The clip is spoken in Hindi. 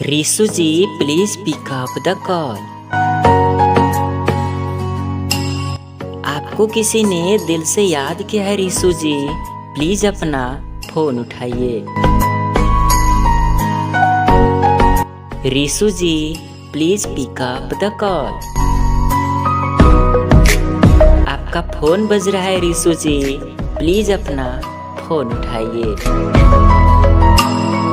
Rishu ji please pick up the call. आपको किसी ने दिल से याद किया है रिशु जी, प्लीज अपना फोन उठाइए। Rishu ji please pick up the call. आपका फोन बज रहा है रिशु जी, प्लीज अपना फोन उठाइए।